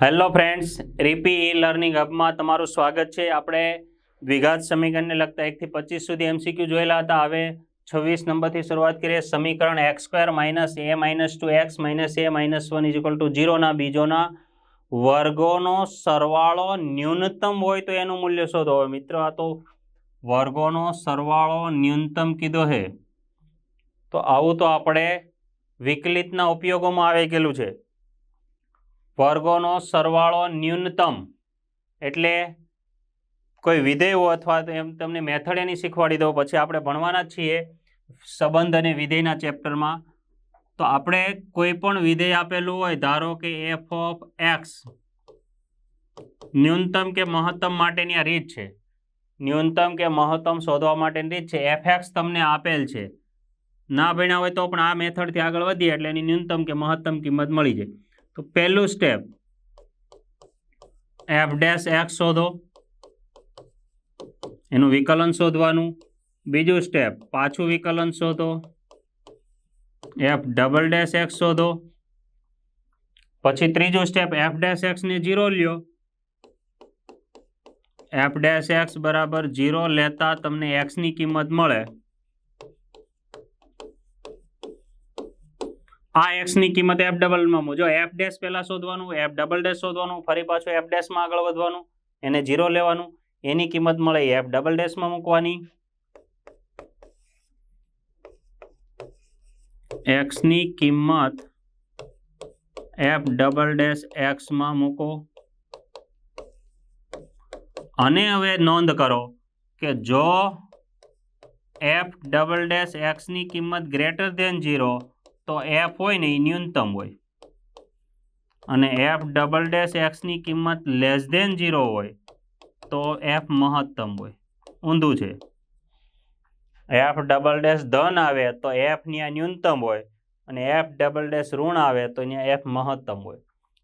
Hello friends, રીપી e learning હબમાં તમારું સ્વાગત છે। આપણે દ્વિઘાત સમીકરણને લગતા 1 થી 25 સુધી એમસીક્યુ જોયેલા હતા। હવે 26 નંબરથી શરૂઆત કરીએ। સમીકરણ x² - a - 2x - a - 1 = 0 ના બીજોના વર્ગોનો સરવાળો ન્યૂનતમ હોય તો એનું મૂલ્ય શોધો। હવે મિત્રો, આ તો વર્ગોનો સરવાળો ન્યૂનતમ કીધો છે, તો આવું તો આપણે વિકલિતના ઉપયોગોમાં આવી ગયેલું છે। વર્ગોનો સરવાળો ન્યૂનતમ એટલે કોઈ વિધેય અથવા તો એમ તમને મેથડ એની શીખવાડી દઉં, પછી આપણે ભણવાના જ છીએ સંબંધ અને વિધેયના ચેપ્ટરમાં। તો આપણે કોઈ પણ વિધેય આપેલું હોય, ધારો કે f ઓફ x, ન્યૂનતમ કે મહત્તમ માટેની આ રીત છે। ન્યૂનતમ કે મહત્તમ શોધવા માટેની રીત છે। fx તમને આપેલ છે, ના ભણ્યા હોય તો પણ આ મેથડથી આગળ વધીએ એટલે એની ન્યૂનતમ કે મહત્તમ કિંમત મળી જાય। તો પહેલું સ્ટેપ f' શોધો, એનું વિકલન શોધવાનું। બીજું સ્ટેપ પાછું વિકલન શોધો, f" શોધો। પછી ત્રીજું સ્ટેપ f' ને 0 લ્યો, f' બરાબર 0 લેતા તમને x ની કિંમત મળે। આ x ની કિંમત f' માં જો f' પહેલા શોધવાનું, f" શોધવાનું, ફરી પાછું f' માં આગળ વધવાનું, એને 0 લેવાનું, એની કિંમત મળે f" માં મૂકવાની, x ની કિંમત f" માં મૂકો। અને હવે નોંધ કરો કે જો f" ની કિંમત >0 તો f હોય ને એ ન્યૂનતમ હોય, અને f" ની કિંમત <0 હોય તો f મહત્તમ હોય। ઊંધું છે, f" ધન આવે તો f ની આ ન્યૂનતમ હોય, અને f" ઋણ આવે તો અહીંયા f મહત્તમ હોય।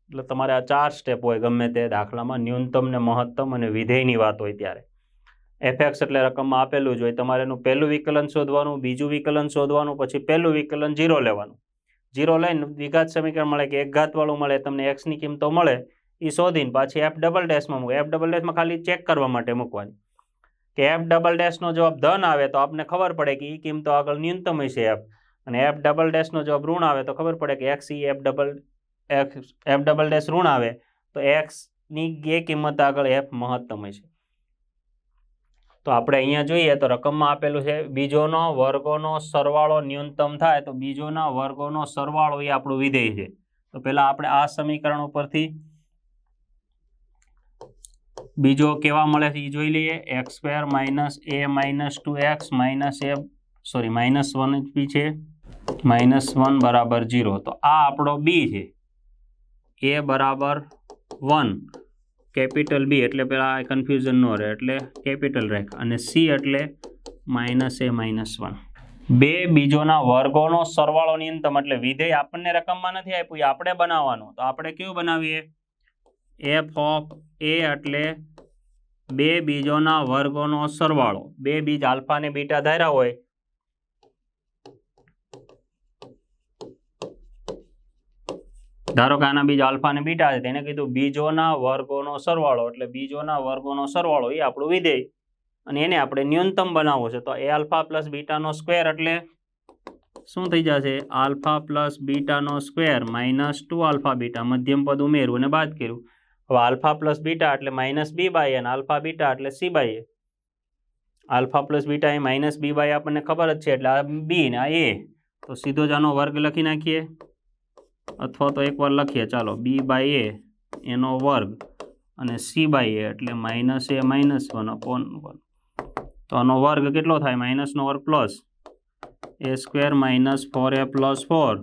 એટલે તમારે આ 4 સ્ટેપ હોય ગમે તે દાખલામાં, ન્યૂનતમ ને મહત્તમ અને વિધેયની વાત હોય ત્યારે। fx એટલે રકમમાં આપેલું જ હોય, તમારે એનું પહેલું વિકલન શોધવાનું, બીજું વિકલન શોધવાનું, પછી પહેલું વિકલન 0 લેવાનું। 0 લઈને દ્વિઘાત સમીકરણ મળે કે એક ઘાતવાળું મળે, તમને x ની કિંમતો મળે એ શોધીને પાછી f" માં મૂકે। f" માં ખાલી ચેક કરવા માટે મૂકવાની કે f" નો જવાબ ધન આવે તો આપણને ખબર પડે કે એ કિંમતો આગળ ન્યૂનતમ હશે f, અને f" નો જવાબ ઋણ આવે તો ખબર પડે કે x એ f" ઋણ આવે તો x ની એ કિંમત આગળ f મહત્તમ હશે। તો આપણે અહીંયા જોઈએ તો રકમમાં આપેલું છે બીજોનો વર્ગોનો સરવાળો ન્યૂનતમ થાય, તો બીજોના વર્ગોનો સરવાળો એ આપણું વિધેય છે। તો પહેલા આપણે આ સમીકરણ ઉપરથી બીજો કેવા મળે છે એ જોઈ લઈએ। x² - a - 2x - -1 બી છે, -1 બરાબર 0। તો આ આપણો b છે, a બરાબર 1 કેપિટલ B, એટલે પેલા કન્ફ્યુઝન ન રહે એટલે કેપિટલ રાખ, અને c એટલે -a - 1। બે બીજોના વર્ગોનો સરવાળો ન્યૂનતમ એટલે વિધેય આપણને રકમમાં નથી આપ્યું, આપણે બનાવવાનું। તો આપણે કેવું બનાવીએ, f ઓફ a એટલે બે બીજોના વર્ગોનો સરવાળો। બે બીજ આલ્ફા અને બીટા ધાર્યા હોય, ધારો કે આના બીજ આલ્ફા અને બીટા છે, તેને કીધું બીજોના વર્ગોનો સરવાળો, એટલે બીજોના વર્ગોનો સરવાળો એ આપણું વિધેય, અને એને આપણે ન્યૂનતમ બનાવવું છે। તો a α + બીટાનો સ્ક્વેર એટલે શું થઈ જશે, આલ્ફા પ્લસ બીટાનો સ્ક્વેર -2α બીટા, મધ્યમ પદ ઉમેર્યું અને બાદ કર્યું। હવે આલ્ફા પ્લસ બીટા એટલે -b/a, અને આલ્ફા બીટા એટલે c/a। આલ્ફા પ્લસ બીટા એ -b/a આપણને ખબર જ છે, એટલે આ b ને આ a, તો સીધો જ આનો વર્ગ લખી નાખીએ, અથવા તો એકવાર લખીએ, ચાલો, b/a એનો વર્ગ અને c/a એટલે -a - 1/1। તો આનો વર્ગ કેટલો થાય, માઇનસનો વર્ગ પ્લસ a² - 4a + 4,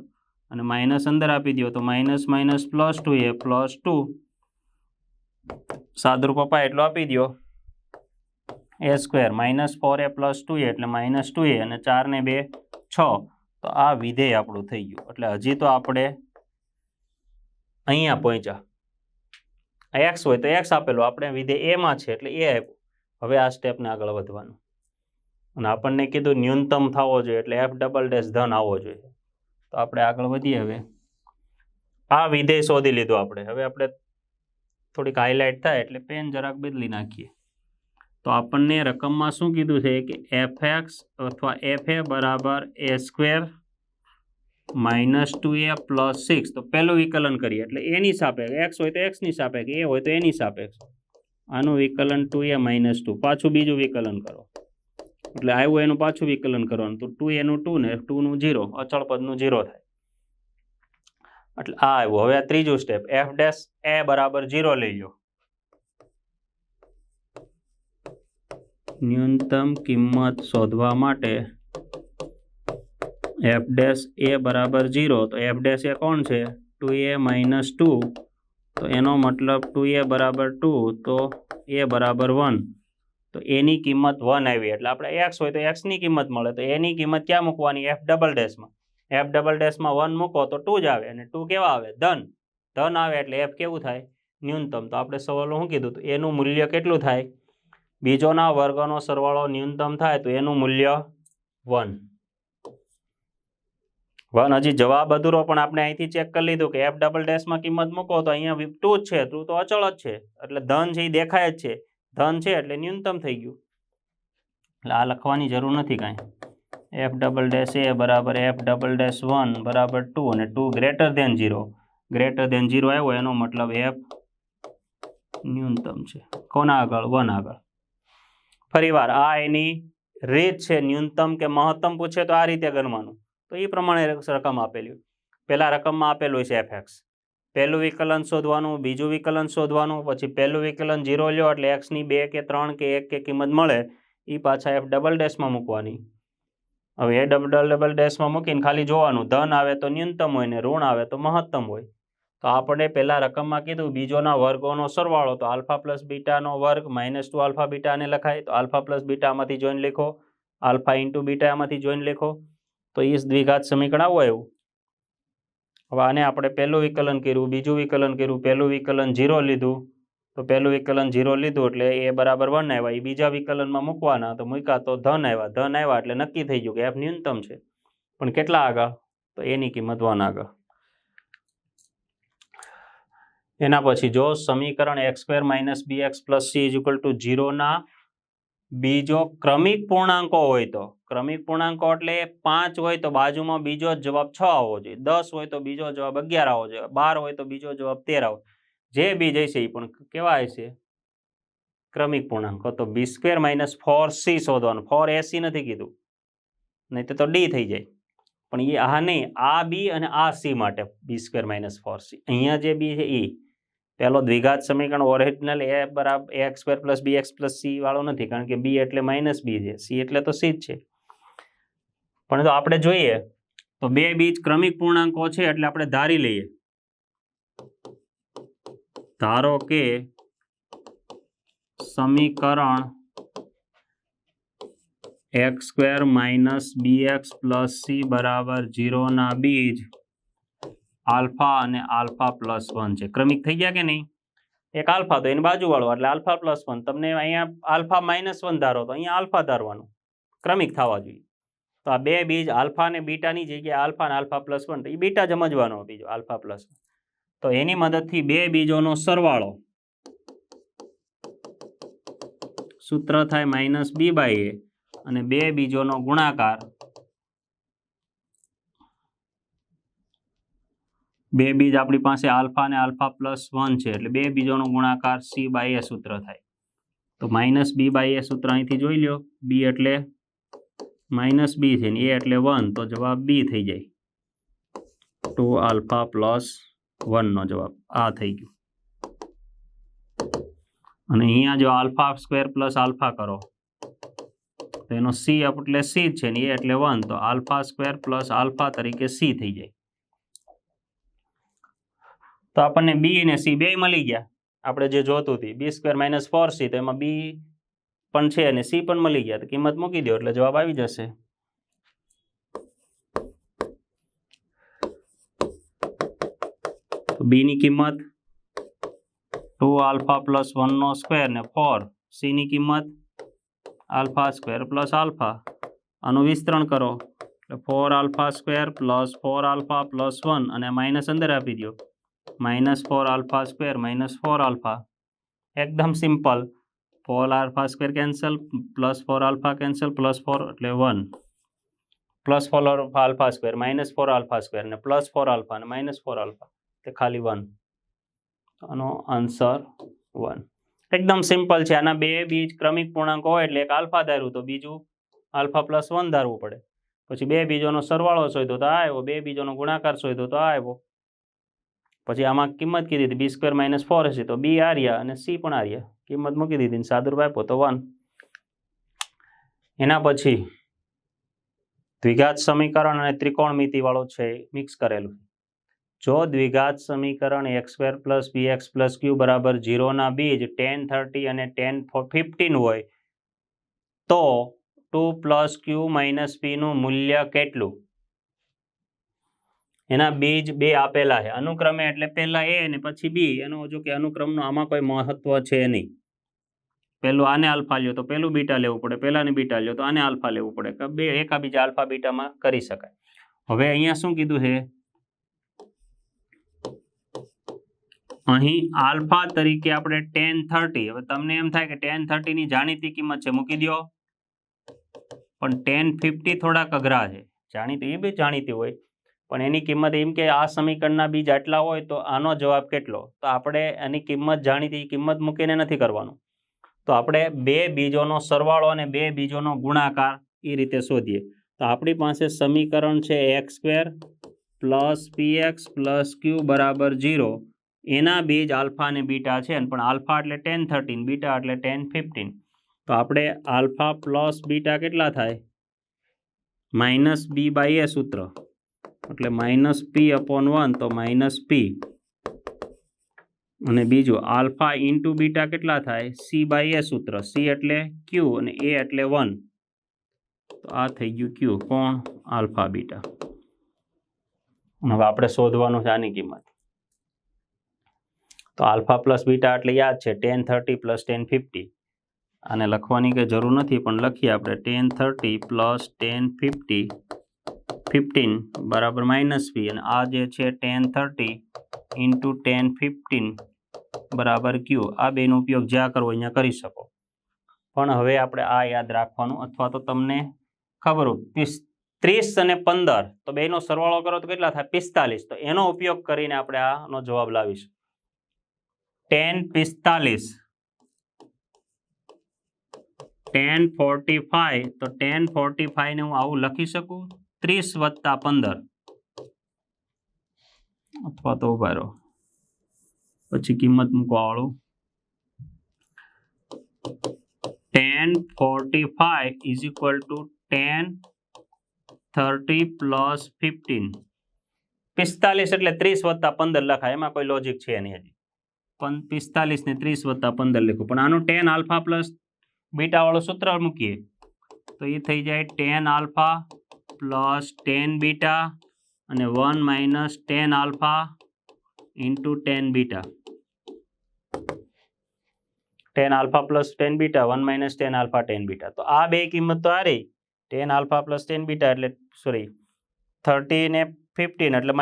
અને માઇનસ અંદર આપી દો તો -, +2a + 2, સાદરૂપ અપાય એટલું આપી દો, a² - 4a + 2a એટલે -2a, અને 4 ને 2 6। તો આ વિધેય આપણું થઈ ગયું। એટલે હજી તો આપણે અહીંયા પહોંચ્યા, x હોય તો x આપેલું, આપણે વિધેય a માં છે એટલે a આપ્યું। હવે આ સ્ટેપને આગળ વધવાનું, અને આપણને કીધું ન્યૂનતમ થવો જોઈએ એટલે f" ધન આવવો જોઈએ। તો આપણે આગળ વધીએ। હવે આ વિધેય શોધી લીધું આપણે, હવે આપણે થોડીક હાઇલાઇટ થાય એટલે પેન જરાક બદલી નાખીએ. તો આપણને રકમમાં શું કીધું છે કે fx અથવા fa બરાબર a² -2a + 6. તો પહેલું વિકલન કરીએ એટલે એની સાપેક્ષ, x હોય તો xની સાપેક્ષ, a હોય તો એની સાપેક્ષ. આનું વિકલન 2a - 2. પાછું બીજું વિકલન કરો એટલે આવ્યું એનું પાછું વિકલન કરવાનું. તો 2a નું 2 ને 2 નું 0, અચળ પદનું 0 થાય એટલે આ આવ્યું. હવે આ ત્રીજું સ્ટેપ, f' બરાબર 0 લઈ લો. ન્યૂનતમ કિંમત શોધવા માટે f' બરાબર 0. તો f' કોણ છે? 2a - 2. તો એનો મતલબ 2a બરાબર 2 તો a બરાબર 1. તો એની કિંમત 1 આવી એટલે આપણે x હોય તો xની કિંમત મળે. તો એની કિંમત ક્યાં મૂકવાની? f''માં. f''માં 1 મૂકો તો 2 જ આવે અને 2 કેવા આવે? ધન આવે એટલે f કેવું થાય? ન્યૂનતમ. તો આપણે સવાલો શું કીધું? તો એનું મૂલ્ય કેટલું થાય? બીજોના વર્ગનો સરવાળો ન્યૂનતમ થાય તો એનું મૂલ્ય 1. હજી જવાબ અધૂરો, પણ આપણે અહીંથી ચેક કરી લીધું કે f''માં કિંમત મૂકો તો અહીંયા 2 જ છે. 2 તો અચળ જ છે એટલે ધન છે એ દેખાય જ છે. ધન છે એટલે ન્યૂનતમ થઈ ગયું. એટલે આ લખવાની જરૂર નથી કાંઈ. f''a બરાબર f''1 બરાબર 2 અને 2 ગ્રેટર દેન 0. ગ્રેટર દેન 0 આવ્યો એનો મતલબ f ન્યૂનતમ છે. કોના આગળ? 1 આગળ. ફરીવાર આ એની રીત છે. ન્યૂનતમ કે મહત્તમ પૂછે તો આ રીતે ગણવાનું. તો એ પ્રમાણે રકમ આપેલી. પહેલા રકમમાં આપેલું છે fx. પહેલું વિકલન શોધવાનું, બીજું વિકલન શોધવાનું, પછી પહેલું વિકલન 0 લ્યો એટલે xની 2 કે 3 કે 1 કે કિંમત મળે એ પાછા f''માં મૂકવાની. હવે f''માં મૂકીને ખાલી જોવાનું, ધન આવે તો ન્યૂનતમ હોય ને ઋણ આવે તો મહત્તમ હોય. તો આપણે પહેલા રકમમાં કીધું બીજોના વર્ગોનો સરવાળો, તો આલ્ફા પ્લસ બીટાનો વર્ગ -2 આલ્ફા બીટાને લખાય. તો આલ્ફા પ્લસ બીટા આમાંથી જોઈને લખો, આલ્ફા ઇન્ટુ બીટા આમાંથી જોઈને લખો. તો એ દ્વિઘાત સમીકરણ આવું આવ્યું. હવે આને આપણે પહેલું વિકલન કર્યું, બીજું વિકલન કર્યું, પહેલું વિકલન 0 લીધું. તો પહેલું વિકલન 0 લીધું એટલે a બરાબર 1 આવ્યા. એ બીજા વિકલનમાં મૂકવાના, તો મૂક્યા તો ધન આવ્યા એટલે નક્કી થઈ ગયું કે f ન્યૂનતમ છે. પણ કેટલા આગળ? તો એની કિંમત 1 આગળ. એના પછી જો સમીકરણ x² - bx + c = 0 ના બીજો ક્રમિક પૂર્ણાંકો હોય તો, ક્રમિક પૂર્ણાંકો એટલે 5 હોય તો બાજુમાં બીજો જવાબ 6 આવવો જોઈએ, 10 હોય તો બીજો જવાબ 11 આવવો જોઈએ, 12 હોય તો બીજો જવાબ 13 આવવો. જે બી જઈશે એ પણ કેવા હશે? ક્રમિક પૂર્ણાંકો. તો b² - 4c શોધવાનું. 4ac નથી કીધું, નહીં તો d થઈ જાય. પણ એ આ નહીં, આ b અને આ c માટે b² - 4c. અહીંયા જે b છે એ પહેલો દ્વિઘાત સમીકરણ ઓરિજિનલ a બરાબર ax² + bx + c વાળો નથી, કારણ કે b એટલે -b છે, c એટલે તો c જ છે. પણ તો આપણે જોઈએ તો બે બીજ ક્રમિક પૂર્ણાંકો છે એટલે આપણે ધારી લઈએ. ધારો કે સમીકરણ x² - bx + c બરાબર 0 ના બીજ આલ્ફા અને આલ્ફા પ્લસ 1 છે. ક્રમિક થઈ ગયા કે નહીં? એક આલ્ફા તો એની બાજુવાળો એટલે આલ્ફા પ્લસ 1. તમને અહીંયા આલ્ફા -1 ધારો તો અહીંયા આલ્ફા ધારવાનું, ક્રમિક થવા જોઈએ. તો આ બે બીજ આલ્ફા અને બીટાની જગ્યાએ આલ્ફા અને આલ્ફા પ્લસ 1, તો એ બીટા સમજવાનો બીજો આલ્ફા પ્લસ 1. તો એની મદદથી બે બીજોનો સરવાળો સૂત્ર થાય -b/a અને બે બીજોનો ગુણાકાર બે બીજ આપણી પાસે આલ્ફા અને આલ્ફા પ્લસ 1 છે એટલે બે બીજોનો ગુણાકાર c/a સૂત્ર થાય. તો -b/a સૂત્ર અહીંથી જોઈ લો. b એટલે -b છે ને a એટલે 1, તો જવાબ b થઈ જાય. 2 આલ્ફા પ્લસ 1 નો જવાબ આ થઈ ગયું. અને અહીંયા જો α² પ્લસ આલ્ફા કરો તો એનો c એટલે c જ છે ને a એટલે 1, તો α² પ્લસ આલ્ફા તરીકે c થઈ જાય. તો આપણને b અને c બે મળી ગયા. આપણે જે જોતું હતું b² - 4c, તો એમાં b પણ છે અને c પણ મળી ગયા. તો કિંમત મૂકી દો એટલે જવાબ આવી જશે. તો b ની કિંમત 2 આલ્ફા પ્લસ 1 નો સ્ક્વેર ને 4, c ની કિંમત α² પ્લસ આલ્ફા. આનું વિસ્તરણ કરો એટલે 4 α² પ્લસ 4 આલ્ફા પ્લસ 1 અને માઇનસ અંદર આપી દો -4 આલ્ફા સ્ક્વેર -4 આલ્ફા, એકદમ simple. 4 alpha square cancel, +4 alpha cancel, +4 એટલે 1, +4 આલ્ફા સ્ક્વેર -4 આલ્ફા સ્ક્વેર ને +4 આલ્ફા અને -4 આલ્ફા તે ખાલી 1. આનો આન્સર 1. એકદમ સિમ્પલ છે. આના બે બીજ ક્રમિક પૂર્ણાંક હોય એટલે એક આલ્ફા ધાર્યું તો બીજું આલ્ફા +1 ધારવું પડે. પછી બે બીજોનો સરવાળો શોધ્યો તો આ આવ્યો, બે બીજોનો ગુણાકાર શોધ્યો તો આ આવ્યો. પછી આમાં કિંમત કીધી હતી b² - 4 હશે તો b આર્યા અને c પણ આર્યા, કિંમત મૂકી દીધી ને સાદુરૂપ આપ્યો તો 1. એના પછી દ્વિઘાત સમીકરણ અને ત્રિકોણમિતિ વાળું છે મિક્સ કરેલું. જો દ્વિઘાત સમીકરણ x² + bx + q = 0 ના બીજ tan 30 અને tan 15 હોય તો 2 + q - p નું મૂલ્ય કેટલું? એના બીજ બે આપેલા છે અનુક્રમે, એટલે પહેલા a અને પછી b. એનો જો કે અનુક્રમનો આમાં કોઈ મહત્વ છે નહીં. પહેલું આને આલ્ફા લ્યો તો પહેલું બીટા લેવું પડે, પહેલાને બીટા લ્યો તો આને આલ્ફા લેવું પડે. બે એકાબીજા આલ્ફા બીટામાં કરી શકાય. હવે અહીંયા શું કીધું છે? અહીં આલ્ફા તરીકે આપણે tan 30. હવે તમને એમ થાય કે tan 30 ની જાણીતી કિંમત છે, મૂકી દો. પણ tan 50 થોડાક અઘરા છે. જાણીતી એ બી જાણીતી હોય પણ એની કિંમત એમ કે આ સમીકરણના બીજ આટલા હોય તો આનો જવાબ કેટલો? તો આપણે એની કિંમત જાણીતી કિંમત મૂકીને નથી કરવાનું. તો આપણે બે બીજોનો સરવાળો અને બે બીજોનો ગુણાકાર એ રીતે શોધીએ. તો આપણી પાસે સમીકરણ છે x² + px + q = 0. એના બીજ આલ્ફા અને બીટા છે, પણ આલ્ફા એટલે tan 30, બીટા એટલે tan 15. તો આપણે આલ્ફા પ્લસ બીટા કેટલા થાય? -b/a સૂત્ર એટલે -p/1 તો -p. અને બીજું આલ્ફા ઇન્ટુ બીટા કેટલા થાય? c/a સૂત્ર, c એટલે q અને a એટલે 1. તો આ થઈ ગયું q. કોણ? Alpha beta. હવે આપણે શોધવાનું છે આની કિંમત. તો આલ્ફા પ્લસ બીટા એટલે યાદ છે tan 30 + tan 50. આને લખવાની કંઈ જરૂર નથી પણ લખીએ આપણે. tan 30 + tan 15 બરાબર -p. અને આ જે છે tan 30 × tan 15 બરાબર q. આ બેનો ઉપયોગ જ્યાં કરવો અહીંયા કરી શકો. પણ હવે આપણે આ યાદ રાખવાનું, અથવા તો તમને ખબર હોય 30 અને 15 તો બેનો સરવાળો કરો તો કેટલા થાય? 45. તો એનો ઉપયોગ કરીને આપણે આનો જવાબ લાવીશું. tan 45 tan 45. તો tan 45 ને હું આવું લખી શકું 30 + 15, અથવા તો ઉભા રહો પછી કિંમત મૂકવા વાળું. tan 45 = tan 30 + 15. 45 એટલે 30 + 15 લખાય, એમાં કોઈ લોજિક છે નહીં હજી. પણ 45 ને 30 + 15 લખ્યું. પણ આનું tan આલ્ફા પ્લસ બીટા વાળું સૂત્ર મૂકીએ તો એ થઈ જાય tan આલ્ફા + tan બીટા અને 1 - tan alpha × tan beta. tan alpha + tan beta 1 - tan alpha tan beta. તો આ બે કિંમત તો આ રહી. tan આલ્ફા + tan બીટા એટલે 30 ને 15 એટલે -p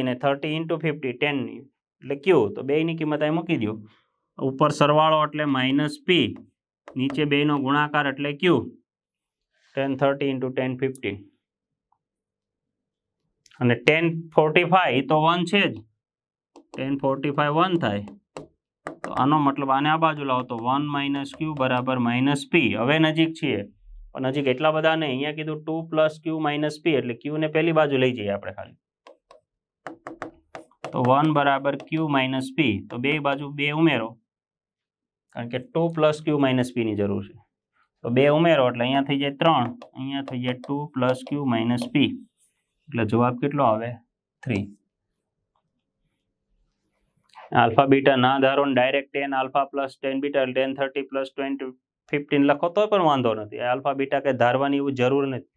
ને 30 × 50 10 એટલે q. તો બેની કિંમત અહીં મૂકી દો. ઉપર સરવાળો એટલે -p, નીચે બેનો ગુણાકાર એટલે q. tan 30 × tan 15 અને tan 45 તો 1 છે જ. tan 45 1 થાય. તો આનો મતલબ આને આ બાજુ લાવો તો 1 - q = -p. હવે નજીક છીએ પણ નજીક એટલા બધા નહીં. અહીંયા કીધું 2 + q - p એટલે q ને પહેલી બાજુ લઈ જઈએ આપણે ખાલી. તો 1 = q - p. તો બે બાજુ 2 ઉમેરો, કારણ કે 2 + q - p ની જરૂર છે. તો 2 ઉમેરો એટલે અહીંયા થઈ જાય 3, અહીંયા થઈ જાય 2 + q - p. એટલે જવાબ કેટલો આવે? 3. આલ્ફા બીટા ના ધારો ને direct tan alpha + tan beta tan 30 + 15 લખો તો પણ વાંધો નથી. આલ્ફા બીટા કંઈ ધારવાની એવું જરૂર નથી.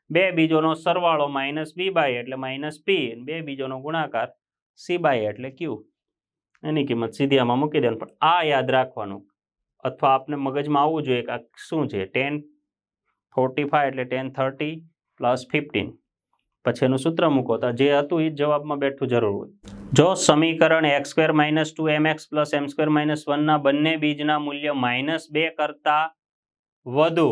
બે બીજોનો સરવાળો -b/a એટલે -p, બે બીજોનો ગુણાકાર c/a એટલે q. એની કિંમત સીધી આમાં મૂકી દેવાની. પણ આ યાદ રાખવાનું, અથવા આપને મગજમાં આવવું જોઈએ કે શું છે. tan 45 એટલે tan 30 + 15 પછીનું સૂત્ર મૂકો તો જે હતું એ જ જવાબમાં બેઠું જરૂર હોય. જો સમીકરણ x² - 2mx + m² - 1 ના બંને બીજના મૂલ્ય -2 કરતા વધુ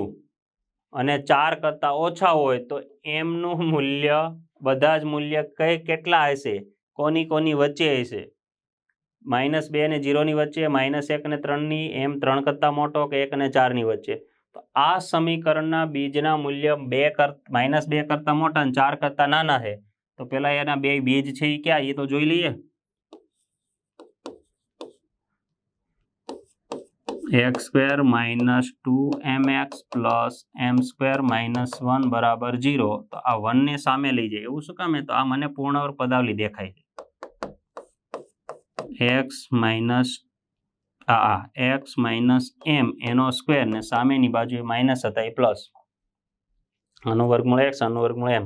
અને 4 કરતા ઓછા હોય તો એમનું મૂલ્ય બધા જ મૂલ્ય કેટલા હશે, કોની વચ્ચે હશે? -2 અને 0 ની વચ્ચે, -1 અને 3 ની, m 3 કરતા મોટો કે 1 અને 4 ની વચ્ચે. તો આ સમીકરણના બીજના મૂલ્ય -2 કરતા મોટા અને 4 કરતા નાના છે. તો પેલા એના બે બીજ છે એ ક્યાં, એ તો જોઈ લઈએ. x² - 2mx + m² - 1 બરાબર 0. તો આ 1 ને સામે લઈ જાય. એવું શું કામ? તો આ મને પૂર્ણવર્ગ પદાવલી દેખાય છે. x - m એનો સ્ક્વેર ને સામેની બાજુ માઇનસ હતા એ પ્લસ. આનું વર્ગમૂળ x, આનું વર્ગમૂળ m.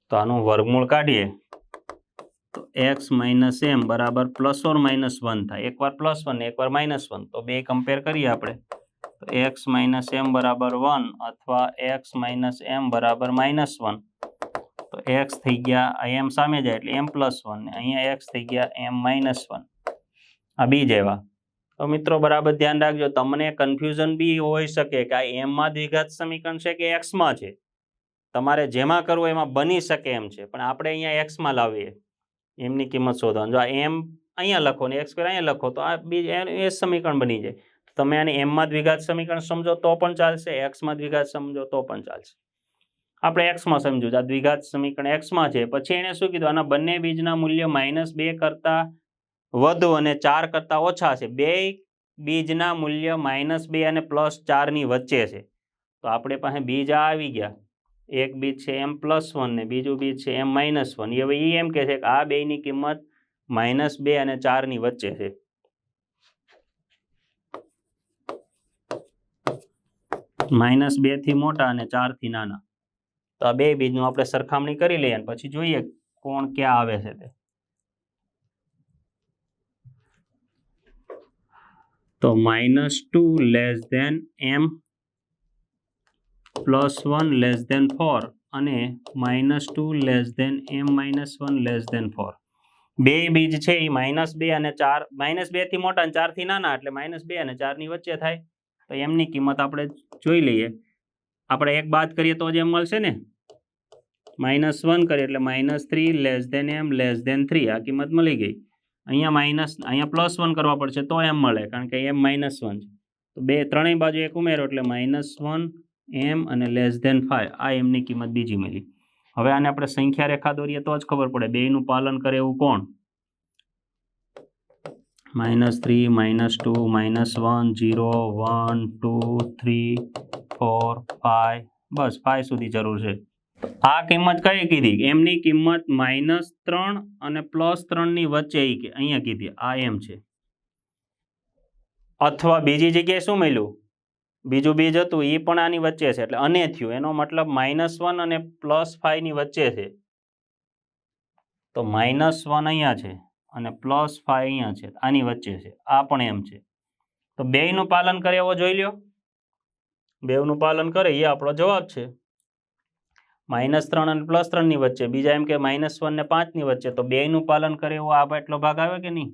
તો આનું વર્ગમૂળ કાઢીએ તો x - m બરાબર +or-1 થાય. એકવાર +1 ને એકવાર -1. તો બે કમ્પેર કરીએ આપણે. તો x - m બરાબર 1 અથવા x - m બરાબર -1. તો x થઈ ગયા, m સામે જાય એટલે m+1 ને અહીંયા x થઈ ગયા m-1. આ બીજ એવા. તો મિત્રો બરાબર ધ્યાન રાખજો, તમને કન્ફ્યુઝન બી હોઈ શકે કે આ એમમાં દ્વિઘાત સમીકરણ છે કે એક્સમાં છે. તમારે જેમાં કરવું એમાં બની શકે એમ છે, પણ આપણે અહીંયા એક્સમાં લાવીએ એમની કિંમત શોધવાની. જો આ એમ અહીંયા લખો ને x² અહીંયા લખો તો આ બીજ એ સમીકરણ બની જાય. તમે આને એમમાં દ્વિઘાત સમીકરણ સમજો તો પણ ચાલશે, એક્સમાં દ્વિઘાત સમજો તો પણ ચાલશે. આપણે એક્સમાં સમજ્યું, આ દ્વિઘાત સમીકરણ એક્સમાં છે. પછી એને શું કીધું? આના બંને બીજના મૂલ્ય -2 કરતા વધુ અને 4 કરતા ઓછા છે. બે બીજના મૂલ્ય -2 અને +4 ની વચ્ચે છે. તો આપણે પાસે બીજ આ આવી ગયા. એક બીજ છે m+1 ને બીજું બીજ છે m-1. હવે એ એમ કે છે કે આ બેની કિંમત -2 અને 4 ની વચ્ચે છે. -2 થી મોટા અને 4 થી નાના. તો આ બે બીજનું આપણે સરખામણી કરી લઈએ અને પછી જોઈએ કોણ ક્યાં આવે છે તે. તો -2 m +1 4 અને -2 m-1 4. બે બીજ છે એ -2 અને 4, -2 થી મોટા અને 4 થી નાના એટલે -2 અને 4 ની વચ્ચે થાય. તો એમની કિંમત આપણે જોઈ લઈએ. આપણે એક બાદ કરીએ તો જ એમ મળશે ને. -1 કરીએ એટલે -3 m <3. આ કિંમત મળી ગઈ. અહીંયા +1 કરવા પડશે તો એમ મળે, કારણ કે m -1 છે. તો ત્રણેય બાજુ એક ઉમેરો એટલે -1 m અને <5. આ એમની કિંમત બીજી મળી. હવે આને આપણે સંખ્યા રેખા દોરીએ તો જ ખબર પડે બેયનું પાલન કરે એવું કોણ. -3 -2 -1 0 1 2 3 4 5. બસ 5 સુધી જરૂર છે. આ કિંમત કઈ કીધી? એમની કિંમત -3 અને +3 ની વચ્ચે અહીંયા કીધી. આ એમ છે. અથવા બીજી જગ્યાએ શું મળ્યું? બીજું બીજ હતું એ પણ આની વચ્ચે છે એટલે અને થયું. એનો મતલબ -1 અને +5 ની વચ્ચે છે. તો -1 અહીંયા છે અને +5 અહીંયા છે, આની વચ્ચે છે. આ પણ એમ છે. તો બેયનું પાલન કરે એવો જોઈ લ્યો. બેયનું પાલન કરે એ આપણો જવાબ છે. -3 અને +3 ની વચ્ચે, બીજા એમ કે -1 ને 5 ની વચ્ચે. તો બેયનું પાલન કરે એવો આ એટલો ભાગ આવે કે નહીં?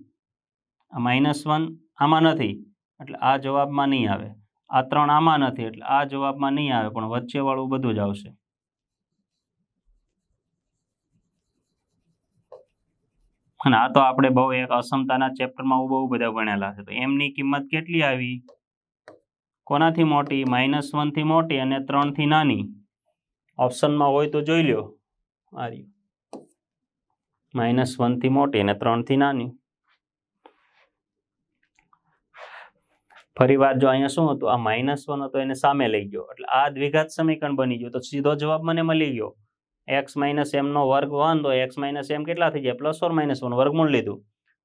આ -1 આમાં નથી એટલે આ જવાબમાં નહીં આવે. આ 3 આમાં નથી એટલે આ જવાબમાં નહીં આવે, પણ વચ્ચે વાળું બધું જ આવશે. અને આ તો આપણે બહુ એક અસમતાના ચેપ્ટરમાં બહુ બધા ભણેલા છે. તો એમની કિંમત કેટલી આવી? કોનાથી મોટી? -1 થી મોટી અને 3 થી નાની. ઓપ્શનમાં હોય તો જોઈ લ્યો. આ રહ્યું -1 થી મોટી અને 3 થી નાની. ફરી વાર જો અહીંયા શું હતું? આ -1 હતો એને સામે લઈ ગયો એટલે આ દ્વિઘાત સમીકરણ બની ગયું. તો સીધો જવાબ મને મળી ગયો. x - m નો વર્ગ 1 તો x - m કેટલા થઈ જાય? +or-1 વર્ગમૂળ લીધું.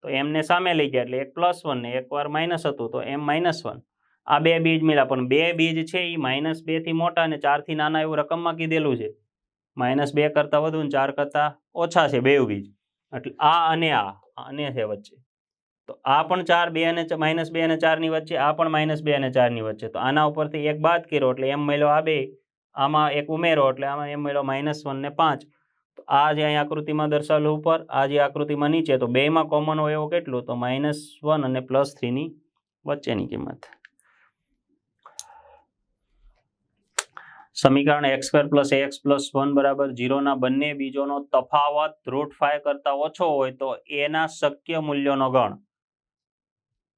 તો m ને સામે લઈ ગયા એટલે એક +1 ને એકવાર માઇનસ હતું તો m-1. આ બે બીજ મળ્યા, પણ બે બીજ છે એ -2 થી મોટા અને 4 થી નાના એવું રકમમાં કીધેલું છે. -2 કરતા વધુ અને 4 કરતા ઓછા છે બે બીજ. એટલે આ અને અને છે વચ્ચે. તો આ પણ 2 અને -2 અને 4 ની વચ્ચે, આ પણ -2 અને 4 ની વચ્ચે. તો આના ઉપરથી એક બાદ કર્યો એટલે m મળ્યો આ બે, આમાં એક ઉમેરો એટલે આમાં એમ મળ્યો -1 ને 5. તો આ જે અહીં આકૃતિમાં દર્શાવેલું ઉપર, આ જે આકૃતિમાં નીચે, તો બેમાં કોમન હોય એવું કેટલું? તો -1 અને +3 ની વચ્ચેની કિંમત. સમીકરણ x² + ax + 1 = 0 ના બંને બીજોનો તફાવત √5 કરતા ઓછો હોય તો એના શક્ય મૂલ્યોનો ગણ.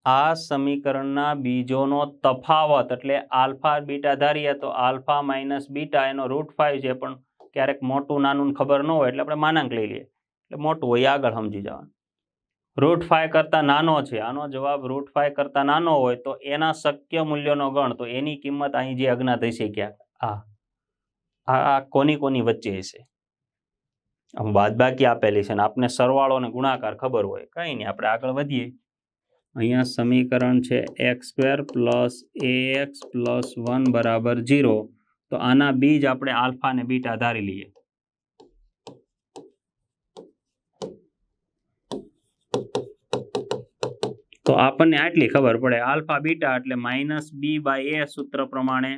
આ સમીકરણના બીજોનો તફાવત એટલે આલ્ફા બીટા ધારીએ તો આલ્ફા માઇનસ બીટા એનો √5 છે, પણ ક્યારેક મોટું નાનું ખબર ન હોય એટલે આપણે માનાંક લઈ લઈએ, એટલે મોટું હોય આગળ સમજી જવાનું. √5 કરતા નાનો છે, આનો જવાબ √5 કરતા નાનો હોય તો એના શક્ય મૂલ્યોનો ગણ. તો એની કિંમત અહીં જે અજ્ઞાત હશે ક્યાંક આ કોની વચ્ચે હશે. બાદબાકી આપેલી છે ને આપને સરવાળો અને ગુણાકાર ખબર હોય, કંઈ નહીં, આપણે આગળ વધીએ. અહીંયા સમીકરણ છે x² + ax + 1 = 0. તો આના બીજ આપણે આલ્ફા અને બીટા ધારી લઈએ. તો આપણને આટલી ખબર પડે, આલ્ફા બીટા એટલે -b/a સૂત્ર પ્રમાણે,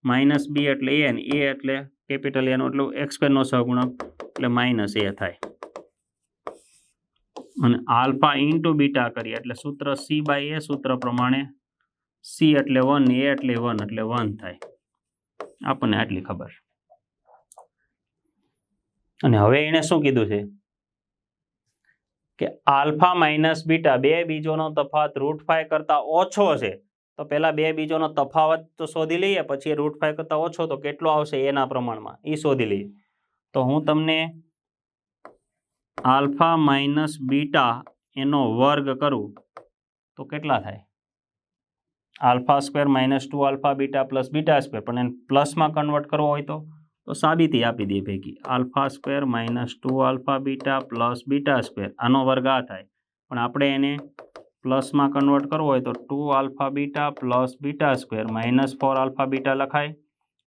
-b એટલે a ને a એટલે કેપિટલ એનો એટલે x² નો સહગુણક એટલે -a થાય. અને આલ્ફા * બીટા કરીએ એટલે સૂત્ર c/a સૂત્ર પ્રમાણે c એટલે 1 ને a એટલે 1 એટલે 1 થાય. આપણને આટલી ખબર. અને હવે એને શું કીધું છે કે આલ્ફા માઇનસ બીટા બે બીજોનો તફાવત √5 કરતા ઓછો છે. તો પહેલા બે બીજોનો તફાવત તો શોધી લઈએ, પછી √5 કરતા ઓછો તો કેટલો આવશે એના પ્રમાણમાં એ શોધી લઈએ. તો હું તમને આલ્ફા માઇનસ બીટા એનો વર્ગ કરું તો કેટલા થાય? α² - 2α બીટા + β², પણ એને પ્લસમાં કન્વર્ટ કરવો હોય તો સાબિતી આપી દઈએ ભેગી. α² - 2α બીટા + β², આનો વર્ગ આ થાય, પણ આપણે એને પ્લસમાં કન્વર્ટ કરવો હોય તો 2α બીટા + β² - 4α બીટા લખાય,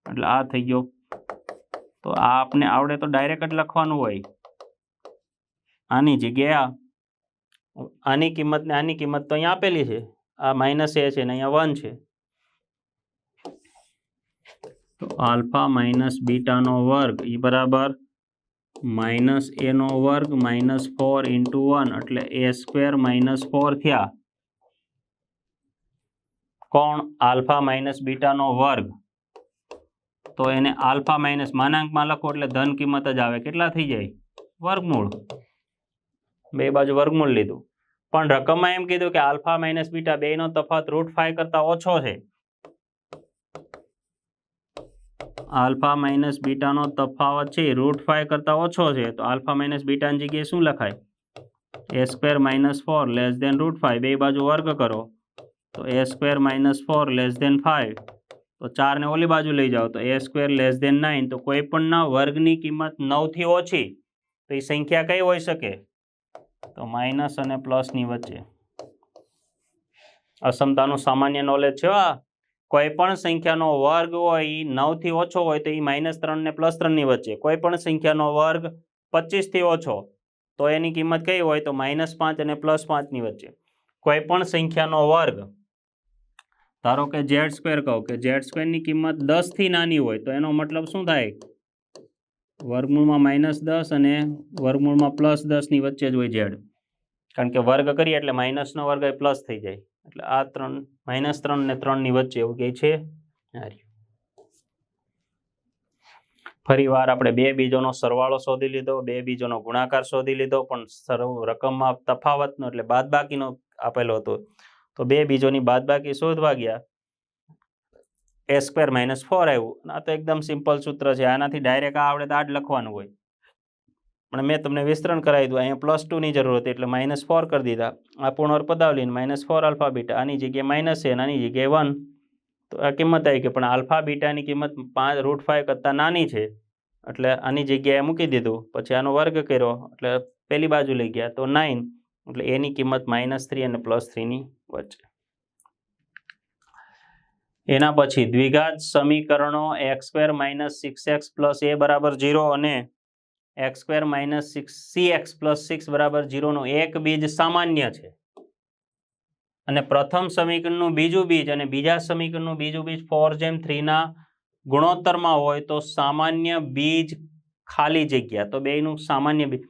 એટલે આ થઈ ગયો. તો આ આપણે આવડે તો ડાયરેક્ટ જ લખવાનું હોય. આની જગ્યાએ આની કિંમત ને આની કિંમત તો અહીંયા આપેલી છે, આ -a છે ને અહીંયા 1 છે. તો આલ્ફા માઇનસ બીટાનો વર્ગ એ બરાબર -a નો વર્ગ -4 × 1 એટલે a² - 4 થયા. કોણ? આલ્ફા માઇનસ બીટાનો વર્ગ. તો એને આલ્ફા માઇનસ માનાંકમાં લખો એટલે ધન કિંમત જ આવે. કેટલા થઈ જાય? વર્ગમૂળ. બે બાજુ વર્ગમૂળ લીધું, પણ રકમમાં એમ કીધું કે આલ્ફા માઇનસ બીટા બેનો તફાવત √5 કરતા ઓછો છે. આલ્ફા માઇનસ બીટાનો તફાવત છે √5 કરતા ઓછો છે, તો આલ્ફા માઇનસ બીટાની જગ્યાએ શું લખાય? a² - 4 < √5. બે બાજુ વર્ગ કરો તો a² - 4 < 5. તો 4 ને ઓલી બાજુ લઈ જાઓ તો a² < 9. તો કોઈ પણના વર્ગની કિંમત 9 થી ઓછી, તો એ સંખ્યા કઈ હોઈ શકે? તો માઇનસ અને પ્લસની વચ્ચે. અસમતાનું સામાન્ય નોલેજ છે. કોઈ પણ સંખ્યાનો વર્ગ હોય એ 9 થી ઓછો હોય તો એ -3 ને +3 ની વચ્ચે. કોઈ પણ સંખ્યાનો વર્ગ 25 થી ઓછો તો એની કિંમત કઈ હોય? તો -5 અને +5 ની વચ્ચે. કોઈ પણ સંખ્યાનો વર્ગ, ધારો કે z² કહો કે z² ની કિંમત 10 થી નાની હોય તો એનો મતલબ શું થાય? વર્ગમૂળમાં -10 અને વર્ગમૂળમાં +10 ની વચ્ચે જ હોય z. કારણ કે વર્ગ કરીએ એટલે માઇનસનો વર્ગ એ પ્લસ થઈ જાય, એટલે આ -3 ને 3 ની વચ્ચે એવું કહે છે. ફરી વાર આપણે બે બીજોનો સરવાળો શોધી લીધો, બે બીજોનો ગુણાકાર શોધી લીધો, પણ રકમમાં તફાવતનો એટલે બાદબાકીનો આપેલો હતો. તો બે બીજોની બાદબાકી શોધવા ગયા, a² - 4 આવ્યું. આ તો એકદમ સિમ્પલ સૂત્ર છે, આનાથી ડાયરેક્ટ આ આવડે તો આ જ લખવાનું હોય, પણ મેં તમને વિસ્તરણ કરાવી દીધું. અહીંયા +2 ની જરૂર હતી એટલે -4 કરી દીધા. આ પૂર્ણ પદાવલીને -4α બીટા, આની જગ્યાએ -a અને આની જગ્યાએ 1. તો આ કિંમત આવી ગઈ, પણ આલ્ફા બીટાની કિંમત √5 કરતાં નાની છે એટલે આની જગ્યાએ મૂકી દીધું. પછી આનો વર્ગ કર્યો એટલે પેલી બાજુ લઈ ગયા તો 9, એટલે એની કિંમત -3 અને +3 ની વચ્ચે. એના પછી દ્વિઘાત સમીકરણો x² - 6x + a = 0 અને x² - 6cx + 6 = 0 નું એક બીજ સામાન્ય છે. અને પ્રથમ સમીકરણનું બીજું બીજ અને બીજા સમીકરણનું બીજું બીજ 4/3 ના ગુણોત્તરમાં હોય તો સામાન્ય બીજ ખાલી જગ્યા, તો બેયનું સામાન્ય બીજ.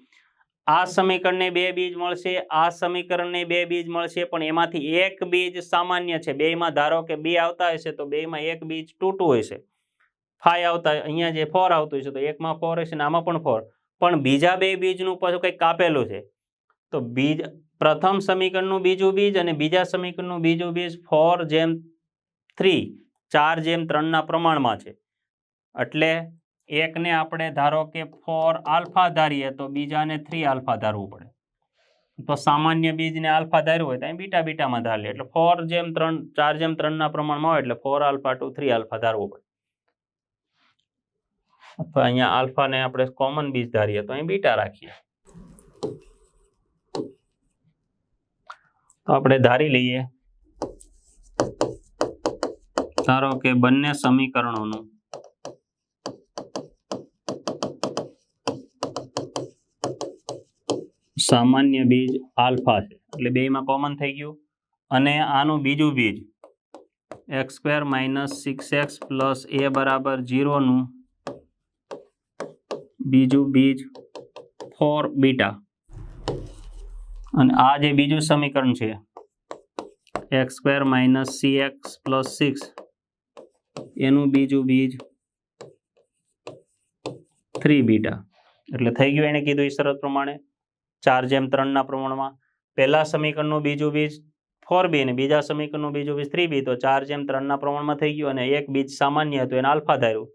આ સમીકરણને બે બીજ મળશે, આ સમીકરણને બે બીજ મળશે, પણ એમાંથી એક બીજ સામાન્ય છે. બેયમાં ધારો કે બી આવતા હશે તો બેયમાં એક બીજ તૂટવું હશે. 5 આવતા, અહીંયા જે 4 આવતું હશે તો એકમાં 4 હશે ને આમાં પણ 4, પણ બીજા બે બીજનું પાછું કંઈક કાપેલું છે. તો બીજ પ્રથમ સમીકરણનું બીજું બીજ અને બીજા સમીકરણનું બીજું બીજ 4:3, 4:3 ના પ્રમાણમાં છે. એટલે એકને આપણે ધારો કે 4 આલ્ફા ધારીએ તો બીજાને 3 આલ્ફા ધારવું પડે. તો સામાન્ય બીજને આલ્ફા ધાર્યું હોય તો અહીં બીટા બીટામાં ધારી લે. એટલે 4:3, 4:3 ના પ્રમાણમાં હોય એટલે 4 આલ્ફા ટુ 3 આલ્ફા ધારવું પડે. અથવા અહીંયા આલ્ફાને આપણે કોમન બીજ ધારીએ તો અહીં બીટા રાખીએ. તો આપણે ધારી લઈએ, ધારો કે બંને સમીકરણોનું સામાન્ય બીજ આલ્ફા છે, એટલે બેયમાં કોમન થઈ ગયું. અને આનું બીજું બીજ x² - 6x + a બરાબર 0 નું બીજું બીજ 4 બીટા. અને આ જે બીજું સમીકરણ છે x² - cx + 6 એનું બીજું બીજ 3 બીટા. એટલે થઈ ગયું એને કીધું એ શરત પ્રમાણે 4:3 ના પ્રમાણમાં. પહેલા સમીકરણનું બીજું બીજ 4b અને બીજા સમીકરણનું બીજું બીજ 3b, તો 4:3 ના પ્રમાણમાં થઈ ગયું. અને એક બીજ સામાન્ય હતું એને આલ્ફા ધાર્યું.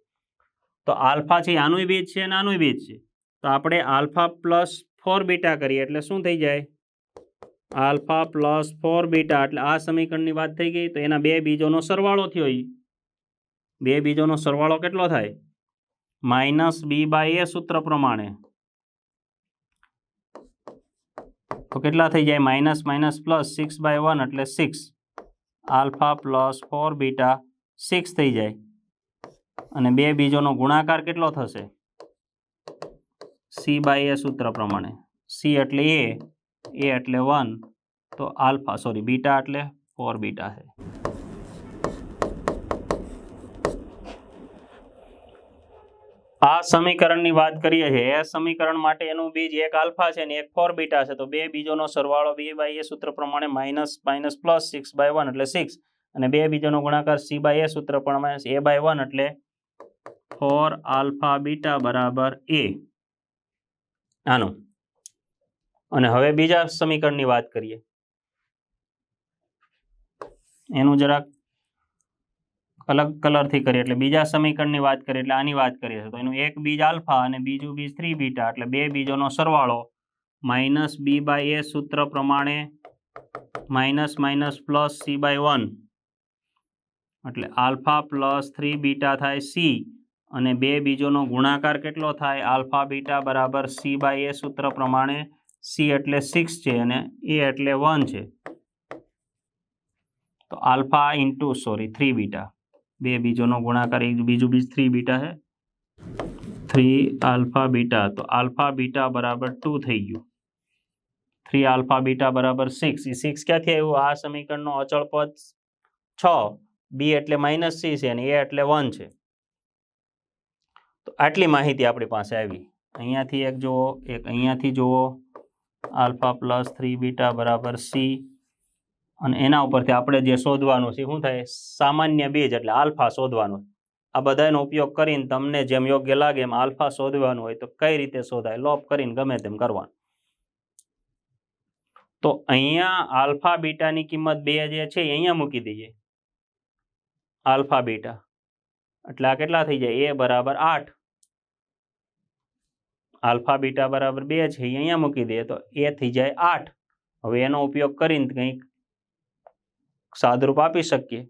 તો આલ્ફા છે આનું બીજ છે અને આનું બીજ છે, તો આપણે આલ્ફા પ્લસ 4 બીટા કરીએ એટલે શું થઈ જાય? Alpha plus 4 beta. એટલે આ સમીકરણની વાત થઈ ગઈ. તો એના બે બીજોનો સરવાળો થયો. બે બીજોનો સરવાળો કેટલો થાય? -b/a સૂત્ર પ્રમાણે. તો કેટલા થઈ જાય? માઇનસ માઇનસ પ્લસ 6/1 એટલે 6. આલ્ફા પ્લસ 4 બીટા 6 થઈ જાય. અને બે બીજોનો ગુણાકાર કેટલો થશે? c/a સૂત્ર પ્રમાણે. c એટલે a એટલે 1, તો આલ્ફા બીટા એટલે 4 બીટા છે. આ સમીકરણની વાત કરીએ છીએ. એ સમીકરણ માટે એનું બીજ એક આલ્ફા છે અને એક 4 બીટા છે. તો બે બીજોનો સરવાળો b/a સૂત્ર પ્રમાણે માઇનસ માઇનસ પ્લસ 6/1 એટલે 6, અને બે બીજોનો ગુણાકાર c/a સૂત્ર પ્રમાણે a/1 એટલે 4 આલ્ફા બીટા બરાબર a. આનું. અને હવે બીજા સમીકરણની વાત કરીએ. એનું જરાક અલગ કલરથી કરીએ. એટલે બીજા સમીકરણની વાત કરીએ એટલે આની વાત કરીએ તો એનું એક બીજ આલ્ફા અને બીજું બીજ 3 બીટા. એટલે બે બીજોનો સરવાળો માઇનસ b/a સૂત્ર પ્રમાણે માઇનસ માઇનસ પ્લસ c/1 એટલે આલ્ફા પ્લસ 3 બીટા થાય c. અને બે બીજોનો ગુણાકાર કેટલો થાય? આલ્ફા બીટા બરાબર c/a સૂત્ર પ્રમાણે. c એટલે 6 છે અને a એટલે 1 છે. તો આલ્ફા ઇન્ટુ 3 બીટા. બે બીજોનો ગુણાકાર, એક બીજું બીજ 3 બીટા છે, 3 આલ્ફા બીટા. તો આલ્ફા બીટા બરાબર 2 થઈ ગયું. 3 આલ્ફા બીટા બરાબર 6. એ 6 ક્યાંથી આવ્યું? આ સમીકરણનો અચળ પદ 6, b એટલે -c છે અને a એટલે 1 છે. તો આટલી માહિતી આપણી પાસે આવી. અહીંયાથી એક જુઓ, એક અહીંયાથી જુઓ. આલ્ફા પ્લસ 3 બીટા બરાબર c. અને એના ઉપરથી આપણે જે શોધવાનું છે શું થાય? સામાન્ય બીજ એટલે આલ્ફા શોધવાનું. આ બધાનો ઉપયોગ કરીને તમને જેમ યોગ્ય લાગે એમ આલ્ફા શોધવાનું હોય તો કઈ રીતે શોધાય? લોપ કરીને ગમે તેમ કરવાનું. તો અહીંયા આલ્ફા બીટાની કિંમત 2 જે છે અહીંયા મૂકી દઈએ. આલ્ફા બીટા એટલે આ કેટલા થઈ જાય? a બરાબર 8. આલ્ફા બીટા બરાબર 2 છે અહીંયા મૂકી દઈએ તો a થઈ જાય 8. હવે એનો ઉપયોગ કરીને કંઈક સાદરૂપ આપી શકીએ.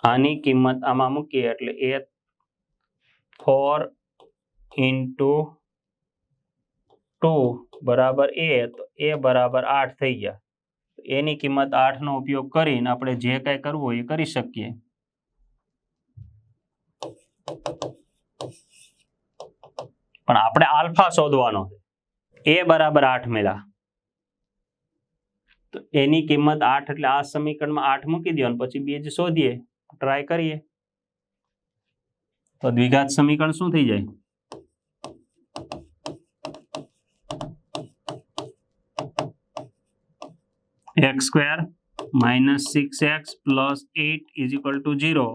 આની કિંમત આમાં મૂકીએ એટલે a 4 × 2 બરાબર a. તો a બરાબર 8 થઈ ગયા. એની કિંમત 8 નો ઉપયોગ કરીને આપણે જે કંઈ કરવું હોય એ કરી શકીએ. પણ આપણે આલ્ફા શોધવાનો છે. a બરાબર 8 મળ્યા તો એની કિંમત 8 એટલે આ સમીકરણમાં 8 મૂકી દો અને પછી બીજ શોધીએ, ટ્રાય કરીએ. તો દ્વિઘાત સમીકરણ શું થઈ જાય? x² - 6x + 8 = 0,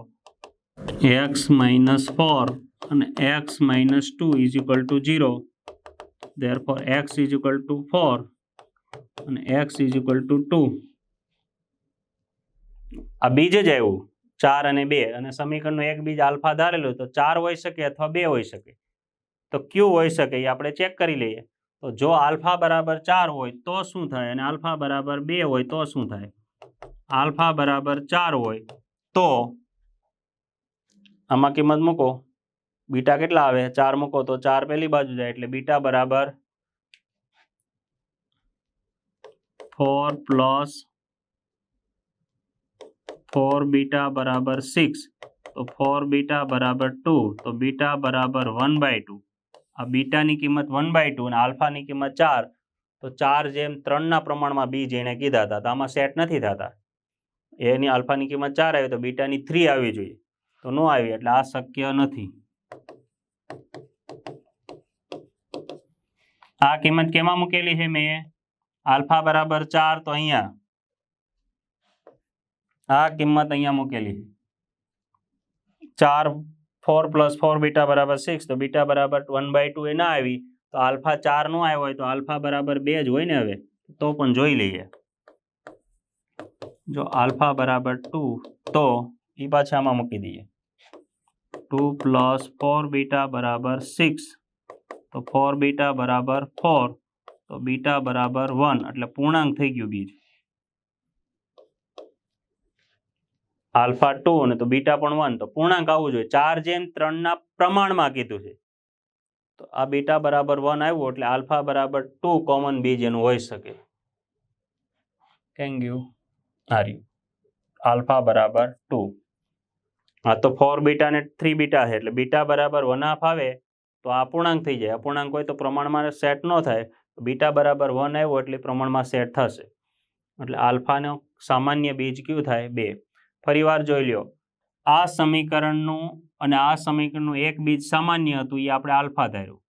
x - 4 અને x - 2 = 0. Therefore x = 4 અને x = 2. આ બીજ જ આવ્યું 4 અને 2 અને સમીકરણનું એક બીજ આલ્ફા ધારેલું તો 4 હોઈ શકે અથવા 2 હોઈ શકે. તો ક્યુ હોઈ શકે એ આપણે ચેક કરી લઈએ. તો જો આલ્ફા બરાબર 4 હોય તો શું થાય અને આલ્ફા બરાબર 2 હોય તો શું થાય? આલ્ફા બરાબર 4 હોય તો આમાં કિંમત મૂકો, બીટા કેટલા આવે? 4 મૂકો તો 4 પેલી બાજુ જાય એટલે બીટા બરાબર 4 + 4 બીટા બરાબર 6, તો 4 બીટા બરાબર 2, તો બીટા બરાબર 1/2. આ બીટાની કિંમત 1/2 અને આલ્ફાની કિંમત 4, તો 4:3 પ્રમાણમાં બીજ એને કીધા હતા, તો આમાં સેટ નથી થતા. એની આલ્ફાની કિંમત 4 આવી તો બીટાની 3 આવી જોઈએ, તો ન આવી એટલે આ શક્ય નથી. આ કિંમત કેમાં મૂકેલી છે મેં? આલ્ફા બરાબર 4 તો અહીંયા આ કિંમત અહીંયા મૂકેલી 4 4 + 4 બીટા બરાબર 6, તો બીટા બરાબર 1/2 એ ના આવી તો આલ્ફા 4 નો આવ્યો હોય તો આલ્ફા બરાબર 2 જ હોય ને. હવે તો પણ જોઈ લઈએ. જો આલ્ફા બરાબર 2 તો એ પાછા આમાં મૂકી દઈએ. 2 + 4 બીટા બરાબર 6, તો 4 બીટા બરાબર 4, તો બીટા બરાબર 1 એટલે પૂર્ણાંક થઈ ગયું બીજ. આલ્ફા 2 અને તો બીટા પણ 1, તો પૂર્ણાંક આવવું જોઈએ. 4:3 પ્રમાણમાં કીધું છે તો આ બીટા બરાબર 1 આવ્યું એટલે આલ્ફા બરાબર 2 કોમન બીજ એનું હોઈ શકે. Thank you. આલ્ફા બરાબર 2. હા, તો 4 બીટા ને 3 બીટા છે એટલે બીટા બરાબર 1/2 આવે તો આ અપૂર્ણાંક થઈ જાય. અપૂર્ણાંક હોય તો પ્રમાણમાં સેટ ન થાય, બીટા બરાબર 1 આવ્યો એટલે પ્રમાણમાં સેટ થશે. એટલે આલ્ફાનો સામાન્ય બીજ કયું થાય? 2. ફરીવાર જોઈ લ્યો, આ સમીકરણનું અને આ સમીકરણનું એક બીજ સામાન્ય હતું એ આપણે આલ્ફા ધાર્યું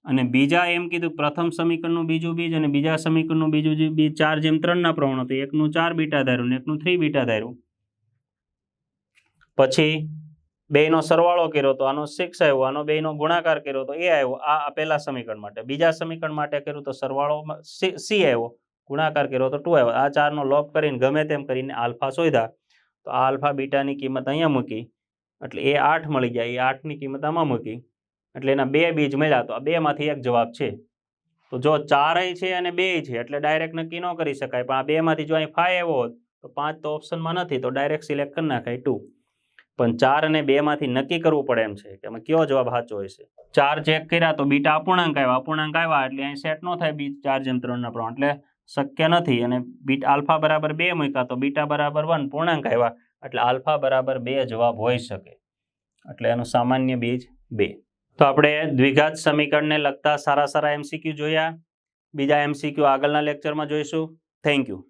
અને બીજા એમ કીધું પ્રથમ સમીકરણનું બીજું બીજ અને બીજા સમીકરણનું બીજું બીજ 4:3 પ્રમાણ હતું. એકનું 4 બીટા ધાર્યું ને એકનું 3 બીટા ધાર્યું. પછી બેનો સરવાળો કર્યો તો આનો 6 આવ્યો, આનો બેનો ગુણાકાર કર્યો તો એ આવ્યો. આ પહેલા સમીકરણ માટે. બીજા સમીકરણ માટે કર્યું તો સરવાળો સી આવ્યો, ગુણાકાર કર્યો તો 2 આવ્યો. આ 4નો લોપ કરીને ગમે તેમ કરીને આલ્ફા શોધ્યા તો આ આલ્ફા બીટાની કિંમત અહીંયા મૂકી એટલે એ 8 મળી જાય. એ 8ની કિંમત આમાં મૂકી એટલે એના 2 બીજ મળ્યા, તો આ 2માંથી એક જવાબ છે. તો જો 4 છે અને 2 છે એટલે ડાયરેક્ટ નક્કી ન કરી શકાય, પણ આ 2માંથી જો અહીં 5 આવ્યો હોત તો 5 તો ઓપ્શનમાં નથી તો ડાયરેક્ટ સિલેક્ટ કરી નાખાય 2. પણ 4 અને 2માંથી નક્કી કરવું પડે એમ છે કે એમાં કયો જવાબ સાચો હશે. 4 ચેક કર્યા તો બીટા અપૂર્ણાંક આવ્યા એટલે અહીં સેટ ન થાય બીજ 4:3 પ્રમાણ, એટલે શક્ય નથી. અને બીટા આલ્ફા બરાબર 2 મૂક્યા તો બીટા બરાબર 1 પૂર્ણાંક આવ્યા એટલે આલ્ફા બરાબર 2 જવાબ હોઈ શકે. એટલે એનું સામાન્ય બીજ 2. તો આપણે દ્વિઘાત સમીકરણને લગતા સારા MCQ જોયા. બીજા MCQ આગળના લેક્ચરમાં જોઈશું. Thank you.